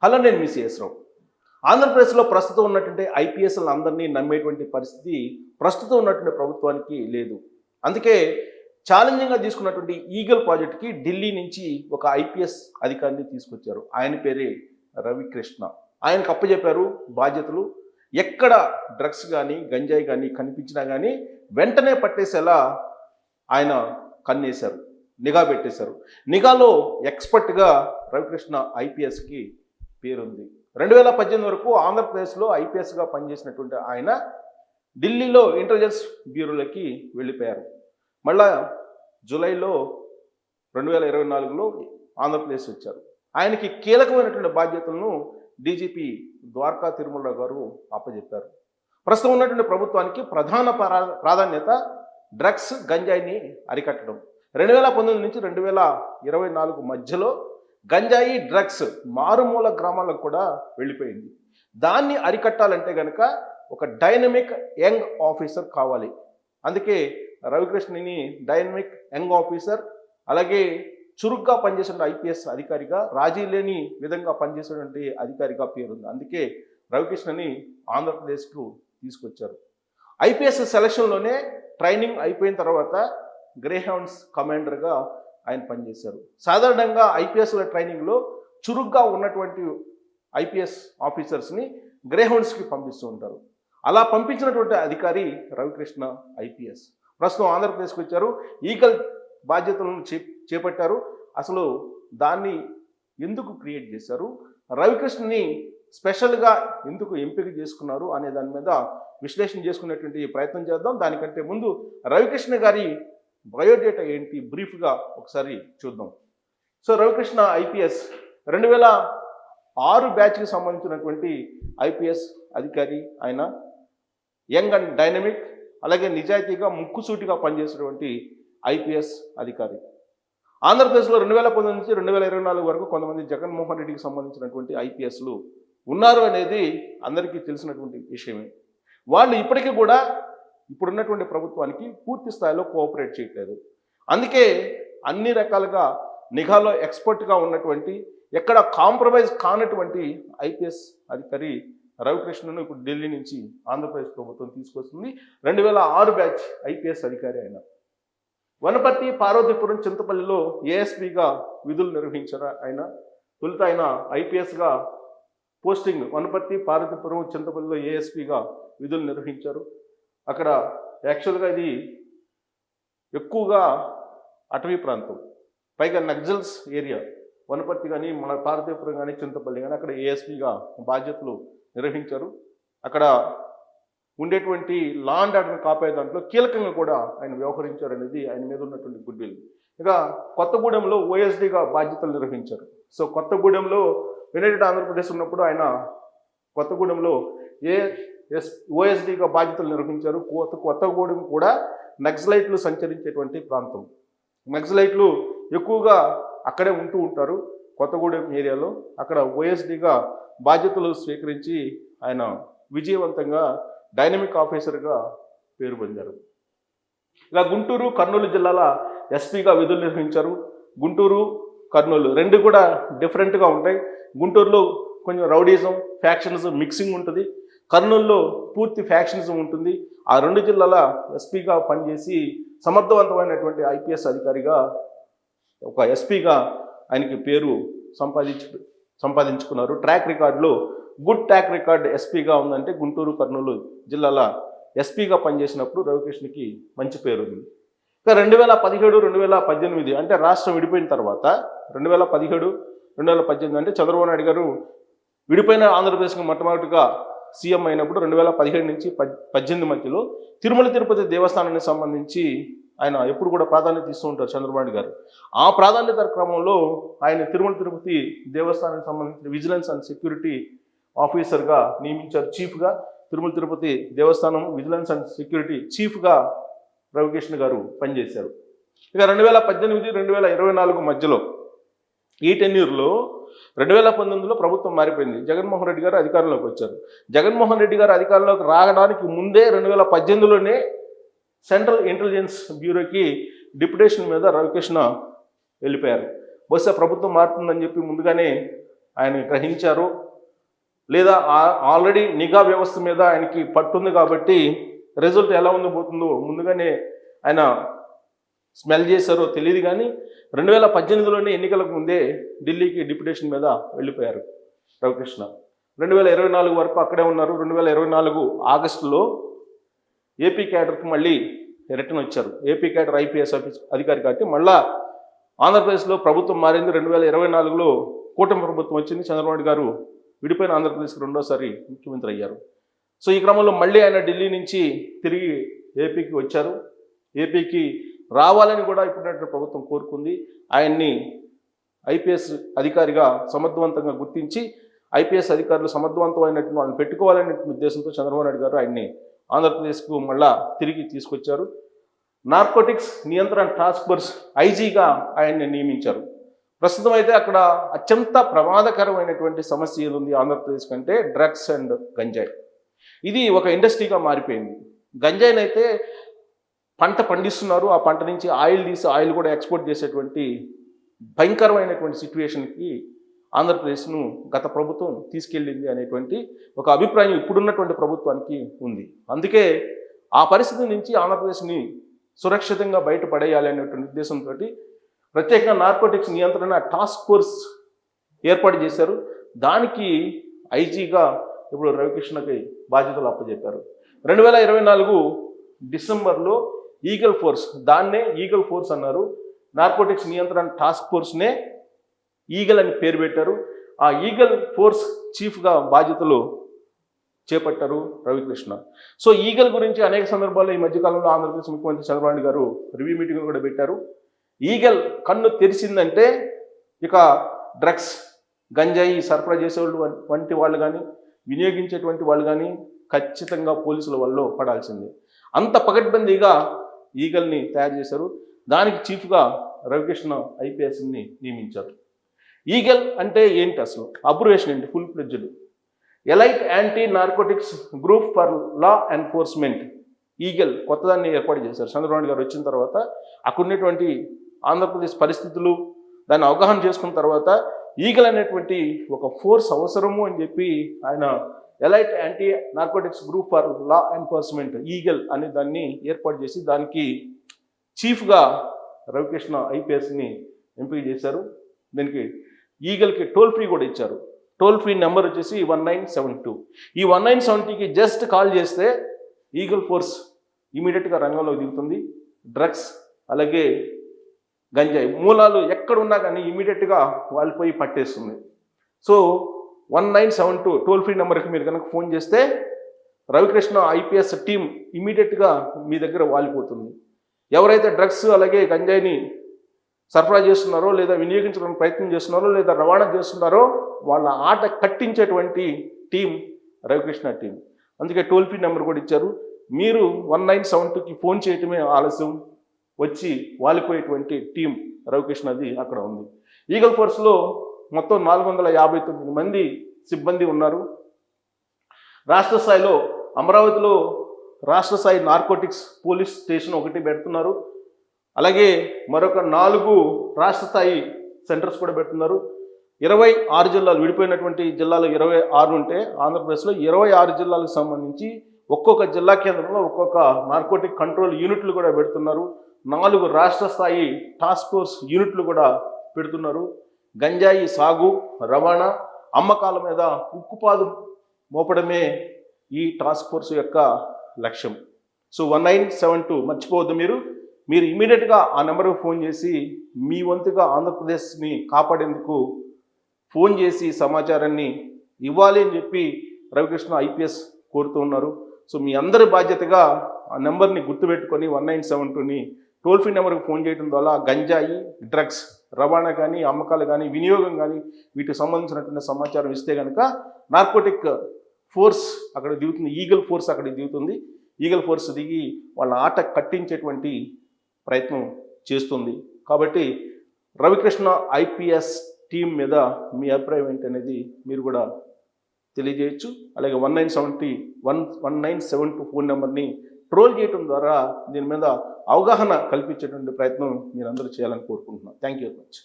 Hello, నేను మీ CS రావు. ఆంధ్రప్రదేశ్లో ప్రస్తుతం ఉన్నటువంటి ఐపీఎస్లను అందరినీ నమ్మేటువంటి పరిస్థితి ప్రస్తుతం ఉన్నటువంటి ప్రభుత్వానికి లేదు. అందుకే ఛాలెంజింగ్గా తీసుకున్నటువంటి ఈగల్ ప్రాజెక్ట్కి ఢిల్లీ నుంచి ఒక ఐపీఎస్ అధికారిని తీసుకొచ్చారు. ఆయన పేరే రవికృష్ణ. ఆయనకు అప్పచెప్పారు బాధ్యతలు. ఎక్కడ డ్రగ్స్ కానీ గంజాయి కానీ కనిపించినా కానీ వెంటనే పట్టేసేలా ఆయన కన్నేశారు, నిఘా పెట్టేశారు. నిఘాలో ఎక్స్పర్ట్గా రవికృష్ణ ఐపీఎస్కి పేరుంది. 2018 వరకు ఆంధ్రప్రదేశ్లో ఐపీఎస్గా పనిచేసినటువంటి ఆయన ఢిల్లీలో ఇంటెలిజెన్స్ బ్యూరోలకి వెళ్ళిపోయారు. మళ్ళా జూలైలో 2024లో ఆంధ్రప్రదేశ్ వచ్చారు. ఆయనకి కీలకమైనటువంటి బాధ్యతలను డీజీపీ ద్వారకా తిరుమల గారు అప్పచెప్పారు. ప్రస్తుతం ఉన్నటువంటి ప్రభుత్వానికి ప్రధాన ప్రాధాన్యత డ్రగ్స్ గంజాయిని అరికట్టడం. 2019 నుంచి 2024 మధ్యలో గంజాయి డ్రగ్స్ మారుమూల గ్రామాలకు కూడా వెళ్ళిపోయింది. దాన్ని అరికట్టాలంటే కనుక ఒక డైనమిక్ యంగ్ ఆఫీసర్ కావాలి. అందుకే రవికృష్ణని డైనమిక్ యంగ్ ఆఫీసర్, అలాగే చురుగ్గా పనిచేసిన ఐపీఎస్ అధికారిగా, రాజీ లేని విధంగా పనిచేసేటువంటి అధికారిగా పేరుంది. అందుకే రవికృష్ణని ఆంధ్రప్రదేశ్కు తీసుకొచ్చారు. ఐపీఎస్ సెలక్షన్లోనే ట్రైనింగ్ అయిపోయిన తర్వాత గ్రేహౌండ్స్ కమాండర్గా ఆయన పనిచేశారు. సాధారణంగా ఐపీఎస్ల ట్రైనింగ్లో చురుగ్గా ఉన్నటువంటి ఐపీఎస్ ఆఫీసర్స్ని గ్రేహౌండ్స్కి పంపిస్తూ ఉంటారు. అలా పంపించినటువంటి అధికారి రవికృష్ణ ఐపీఎస్. ప్రస్తుతం ఆంధ్రప్రదేశ్కి వచ్చారు. ఈగల్ బాధ్యతలను చేపట్టారు. అసలు దాన్ని ఎందుకు క్రియేట్ చేశారు, రవికృష్ణని స్పెషల్గా ఎందుకు ఎంపిక చేసుకున్నారు అనే దాని మీద విశ్లేషణ చేసుకునేటువంటి ప్రయత్నం చేద్దాం. దానికంటే ముందు రవికృష్ణ గారి బయోడేటా ఏంటి బ్రీఫ్గా ఒకసారి చూద్దాం. సో రవికృష్ణ ఐపీఎస్ 2006 బ్యాచ్కి సంబంధించినటువంటి ఐపీఎస్ అధికారి. ఆయన యంగ్ అండ్ డైనమిక్, అలాగే నిజాయితీగా ముక్కుసూటిగా పనిచేసేటువంటి ఐపీఎస్ అధికారి. ఆంధ్రప్రదేశ్లో 2019 నుంచి 2024 వరకు కొంతమంది జగన్మోహన్ రెడ్డికి సంబంధించినటువంటి ఐపీఎస్లు ఉన్నారు అనేది అందరికీ తెలిసినటువంటి విషయమే. వాళ్ళు ఇప్పటికీ కూడా ఇప్పుడున్నటువంటి ప్రభుత్వానికి పూర్తి స్థాయిలో కోఆపరేట్ చేయట్లేదు. అందుకే అన్ని రకాలుగా నిఘాలో ఎక్స్పర్ట్గా ఉన్నటువంటి, ఎక్కడ కాంప్రమైజ్ కానటువంటి ఐపీఎస్ అధికారి రవికృష్ణను ఇప్పుడు ఢిల్లీ నుంచి ఆంధ్రప్రదేశ్ ప్రభుత్వం తీసుకొస్తుంది. 2006 బ్యాచ్ ఐపీఎస్ అధికారి ఆయన. వనపర్తి, పార్వతీపురం, చింతపల్లిలో ఏఎస్పీగా విధులు నిర్వహించారు ఆయన. తొలుత ఆయన ఐపీఎస్గా పోస్టింగ్ వనపర్తి, పార్వతీపురం, చింతపల్లిలో ఏఎస్పీగా విధులు నిర్వహించారు. అక్కడ యాక్చువల్గా ఇది ఎక్కువగా అటవీ ప్రాంతం, పైగా నక్సల్స్ ఏరియా. వనపర్తి కానీ, మన పార్వతీపురం కానీ, చింతపల్లి కానీ అక్కడ ఏఎస్పీగా బాధ్యతలు నిర్వహించారు. అక్కడ ఉండేటువంటి లా అండ్ ఆర్డర్ని కాపాడే దాంట్లో కీలకంగా కూడా ఆయన వ్యవహరించారు అనేది ఆయన మీద ఉన్నటువంటి గుడ్ విల్. ఇక కొత్తగూడెంలో ఓఎస్డీగా బాధ్యతలు నిర్వహించారు. సో కొత్తగూడెంలో యునైటెడ్ ఆంధ్రప్రదేశ్ ఉన్నప్పుడు ఆయన కొత్తగూడెంలో ఓఎస్డీగా బాధ్యతలు నిర్వహించారు. కొత్తగూడెం కూడా నక్సలైట్లు సంచరించేటువంటి ప్రాంతం. నక్సలైట్లు ఎక్కువగా అక్కడే ఉంటూ ఉంటారు కొత్తగూడెం ఏరియాలో. అక్కడ ఓఎస్డీగా బాధ్యతలు స్వీకరించి ఆయన విజయవంతంగా డైనమిక్ ఆఫీసర్గా పేరు పొందారు. ఇలా గుంటూరు, కర్నూలు జిల్లాల ఎస్పీగా విధులు నిర్వహించారు. గుంటూరు, కర్నూలు రెండు కూడా డిఫరెంట్గా ఉంటాయి. గుంటూరులో కొంచెం రౌడీజం, ఫ్యాక్షనిజం మిక్సింగ్ ఉంటుంది. కర్నూలులో పూర్తి ఫ్యాక్షనిజం ఉంటుంది. ఆ రెండు జిల్లాల ఎస్పీగా పనిచేసి సమర్థవంతమైనటువంటి ఐపీఎస్ అధికారిగా, ఒక ఎస్పీగా ఆయనకి పేరు సంపాదించుకున్నారు. ట్రాక్ రికార్డులో గుడ్ ట్రాక్ రికార్డ్ ఎస్పీగా ఉందంటే గుంటూరు, కర్నూలు జిల్లాల ఎస్పీగా పనిచేసినప్పుడు రవికృష్ణకి మంచి పేరు ఉంది. ఇక 2017, 2018 అంటే రాష్ట్రం విడిపోయిన తర్వాత 2017, 2018 అంటే చంద్రబాబు నాయుడు గారు విడిపోయిన ఆంధ్రప్రదేశ్కి మొట్టమొదటిగా సీఎం అయినప్పుడు 2017 నుంచి 2018 మధ్యలో తిరుమల తిరుపతి దేవస్థానానికి సంబంధించి ఆయన ఎప్పుడు కూడా ప్రాధాన్యత ఇస్తూ ఉంటారు చంద్రబాబు నాయుడు గారు. ఆ ప్రాధాన్యత క్రమంలో ఆయన తిరుమల తిరుపతి దేవస్థానానికి సంబంధించిన విజిలెన్స్ అండ్ సెక్యూరిటీ ఆఫీసర్గా నియమించారు. చీఫ్గా తిరుమల తిరుపతి దేవస్థానం విజిలెన్స్ అండ్ సెక్యూరిటీ చీఫ్గా రవికృష్ణ గారు పనిచేశారు. ఇక 2018, 2024 మధ్యలో ఈ టెన్యూర్లో 2019లో ప్రభుత్వం మారిపోయింది. జగన్మోహన్ రెడ్డి గారు అధికారంలోకి వచ్చారు. జగన్మోహన్ రెడ్డి గారు అధికారంలోకి రావడానికి ముందే 2018లోనే సెంట్రల్ ఇంటెలిజెన్స్ బ్యూరోకి డిప్యుటేషన్ మీద రవికృష్ణ వెళ్ళిపోయారు. బహుశా ప్రభుత్వం మారుతుందని చెప్పి ముందుగానే ఆయన గ్రహించారు, లేదా ఆల్రెడీ నిఘా వ్యవస్థ మీద ఆయనకి పట్టుంది కాబట్టి రిజల్ట్ ఎలా ఉందో ముందుగానే ఆయన స్మెల్ చేశారో తెలియదు. కానీ 2018లోనే ఎన్నికలకు ముందే ఢిల్లీకి డిప్యుటేషన్ మీద వెళ్ళిపోయారు రవికృష్ణ. 2024 వరకు అక్కడే ఉన్నారు. 2024 ఆగస్టులో ఏపీ క్యాడర్కి మళ్ళీ రిటర్న్ వచ్చారు. ఏపీ క్యాడర్ ఐపీఎస్ అధికారి కాబట్టి మళ్ళా ఆంధ్రప్రదేశ్లో ప్రభుత్వం మారింది. 2024లో కూటమి ప్రభుత్వం వచ్చింది. చంద్రబాబు నాయుడు గారు విడిపోయిన ఆంధ్రప్రదేశ్కి రెండోసారి ముఖ్యమంత్రి అయ్యారు. సో ఈ క్రమంలో మళ్ళీ ఆయన ఢిల్లీ నుంచి తిరిగి ఏపీకి వచ్చారు. ఏపీకి రావాలని కూడా ఇప్పుడున్నటువంటి ప్రభుత్వం కోరుకుంది. ఆయన్ని ఐపీఎస్ అధికారిగా సమర్థవంతంగా గుర్తించి ఐపీఎస్ అధికారులు సమర్థవంతమైనటువంటి వాళ్ళని పెట్టుకోవాలనే ఉద్దేశంతో చంద్రబాబు నాయుడు గారు ఆయన్ని ఆంధ్రప్రదేశ్కు మళ్ళా తిరిగి తీసుకొచ్చారు. నార్కోటిక్స్ నియంత్రణ టాస్క్ ఫోర్స్ ఐజీగా ఆయన్ని నియమించారు. ప్రస్తుతం అయితే అక్కడ అత్యంత ప్రమాదకరమైనటువంటి సమస్య ఏది ఉంది ఆంధ్రప్రదేశ్ కంటే డ్రగ్స్ అండ్ గంజాయి. ఇది ఒక ఇండస్ట్రీగా మారిపోయింది. గంజాయిని అయితే పంట పండిస్తున్నారు, ఆ పంట నుంచి ఆయిల్ తీసి ఆయిల్ కూడా ఎక్స్పోర్ట్ చేసేటువంటి భయంకరమైనటువంటి సిచ్యువేషన్కి ఆంధ్రప్రదేశ్ను గత ప్రభుత్వం తీసుకెళ్ళింది అనేటువంటి ఒక అభిప్రాయం ఇప్పుడున్నటువంటి ప్రభుత్వానికి ఉంది. అందుకే ఆ పరిస్థితి నుంచి ఆంధ్రప్రదేశ్ని సురక్షితంగా బయటపడేయాలి అనేటువంటి ఉద్దేశంతో ప్రత్యేకంగా నార్కోటిక్స్ నియంత్రణ టాస్క్ ఫోర్స్ ఏర్పాటు చేశారు. దానికి ఐజీగా ఇప్పుడు రవికృష్ణకి బాధ్యతలు అప్పచెప్పారు. 2024 డిసెంబర్లో ఈగల్ ఫోర్స్, దాన్నే ఈగల్ ఫోర్స్ అన్నారు. నార్కోటిక్స్ నియంత్రణ టాస్క్ ఫోర్స్నే ఈగల్ అని పేరు పెట్టారు. ఆ ఈగల్ ఫోర్స్ చీఫ్గా బాధ్యతలు చేపట్టారు రవికృష్ణ. సో ఈగల్ గురించి అనేక సందర్భాల్లో ఈ మధ్యకాలంలో ఆంధ్రప్రదేశ్ ముఖ్యమంత్రి చంద్రబాబు నాయుడు గారు రివ్యూ మీటింగ్ కూడా పెట్టారు. ఈగల్ కన్ను తెరిచిందంటే ఇక డ్రగ్స్ గంజాయి సరఫరా చేసేవాళ్ళు వంటి వాళ్ళు కానీ వినియోగించేటువంటి వాళ్ళు కానీ ఖచ్చితంగా పోలీసుల వల్ల పడాల్సిందే. అంత పకడ్బందీగా ఈగల్ని తయారు చేశారు. దానికి చీఫ్గా రవికృష్ణ ఐపీఎస్ని నియమించారు. ఈగల్ అంటే ఏంటి అసలు? అబ్రివేషన్ ఏంటి? Full fledged elite anti narcotics group for law enforcement. Eagle కొత్తదాన్ని ఏర్పాటు చేశారు చంద్రబాబు గారు వచ్చిన తర్వాత. అక్కడ ఉన్నటువంటి ఆంధ్రప్రదేశ్ పరిస్థితులు దాన్ని అవగాహన చేసుకున్న తర్వాత ఈగల్ అనేటువంటి ఒక ఫోర్స్ అవసరము అని చెప్పి ఆయన elite anti narcotics group for law enforcement eagle అనే దాన్ని ఏర్పాటు చేసి దానికి చీఫ్గా రవికృష్ణ ఐపీఎస్ని ఎంపిక చేశారు. దీనికి ఈగల్కి టోల్ ఫ్రీ కూడా ఇచ్చారు. టోల్ ఫ్రీ నెంబర్ వచ్చేసి 1972. ఈ 1970కి జస్ట్ కాల్ చేస్తే ఈగల్ ఫోర్స్ ఇమీడియట్గా రంగంలో దిగుతుంది. డ్రగ్స్ అలాగే గంజాయి మూలాలు ఎక్కడున్నా కానీ ఇమీడియట్గా వాళ్ళు పోయి పట్టేస్తుంది. సో 1972 టోల్ ఫ్రీ నెంబర్కి మీరు కనుక ఫోన్ చేస్తే రవికృష్ణ ఐపీఎస్ టీం ఇమీడియట్గా మీ దగ్గర వాలిపోతుంది. ఎవరైతే డ్రగ్స్ అలాగే గంజాయిని సరఫరా చేస్తున్నారో లేదా వినియోగించడానికి ప్రయత్నం చేస్తున్నారో లేదా రవాణా చేస్తున్నారో వాళ్ళ ఆట కట్టించేటువంటి టీం రవికృష్ణ టీం. అందుకే టోల్ ఫ్రీ నెంబర్ కూడా ఇచ్చారు. మీరు 1972కి ఫోన్ చేయటమే ఆలస్యం, వచ్చి వాలిపోయేటువంటి టీం రవికృష్ణది అక్కడ ఉంది. ఈగల్ ఫోర్స్లో మొత్తం 459 మంది సిబ్బంది ఉన్నారు. రాష్ట్ర స్థాయిలో అమరావతిలో రాష్ట్ర స్థాయి నార్కోటిక్స్ పోలీస్ స్టేషన్ ఒకటి పెడుతున్నారు. అలాగే మరొక 4 రాష్ట్ర స్థాయి సెంటర్స్ కూడా పెడుతున్నారు. 26 జిల్లాలు, విడిపోయినటువంటి జిల్లాలు 26 ఉంటే ఆంధ్రప్రదేశ్లో 26 జిల్లాలకు సంబంధించి ఒక్కొక్క జిల్లా కేంద్రంలో ఒక్కొక్క నార్కోటిక్ కంట్రోల్ యూనిట్లు కూడా పెడుతున్నారు. 4 రాష్ట్ర స్థాయి టాస్క్ ఫోర్స్ యూనిట్లు కూడా పెడుతున్నారు. గంజాయి సాగు, రవాణా, అమ్మకాల మీద ఉక్కుపాదు మోపడమే ఈ టాస్క్ ఫోర్స్ యొక్క లక్ష్యం. సో 1972 మర్చిపోవద్దు. మీరు ఇమీడియట్గా ఆ నెంబర్కి ఫోన్ చేసి మీ వంతుగా ఆంధ్రప్రదేశ్ని కాపాడేందుకు ఫోన్ చేసి సమాచారాన్ని ఇవ్వాలి అని చెప్పి రవికృష్ణ ఐపీఎస్ కోరుతూ ఉన్నారు. సో మీ అందరి బాధ్యతగా ఆ నెంబర్ని గుర్తుపెట్టుకొని 1972ని టోల్ ఫ్రీ నెంబర్కి ఫోన్ చేయడం ద్వారా గంజాయి, డ్రగ్స్ రవాణా కానీ అమ్మకాలు కానీ వినియోగం కానీ వీటికి సంబంధించినటువంటి సమాచారం ఇస్తే కనుక నార్కోటిక్ ఫోర్స్ అక్కడ దిగుతుంది, ఈగల్ ఫోర్స్ అక్కడ దిగుతుంది. ఈగల్ ఫోర్స్ దిగి వాళ్ళ ఆట కట్టించేటువంటి ప్రయత్నం చేస్తుంది. కాబట్టి రవికృష్ణ ఐపీఎస్ టీం మీద మీ అభిప్రాయం ఏంటనేది మీరు కూడా తెలియజేయచ్చు. అలాగే 1972 ఫోన్ నెంబర్ని ట్రోల్ చేయడం ద్వారా దీని మీద అవగాహన కల్పించేటువంటి ప్రయత్నం మీరందరూ చేయాలని కోరుకుంటున్నాను. Thank you very much.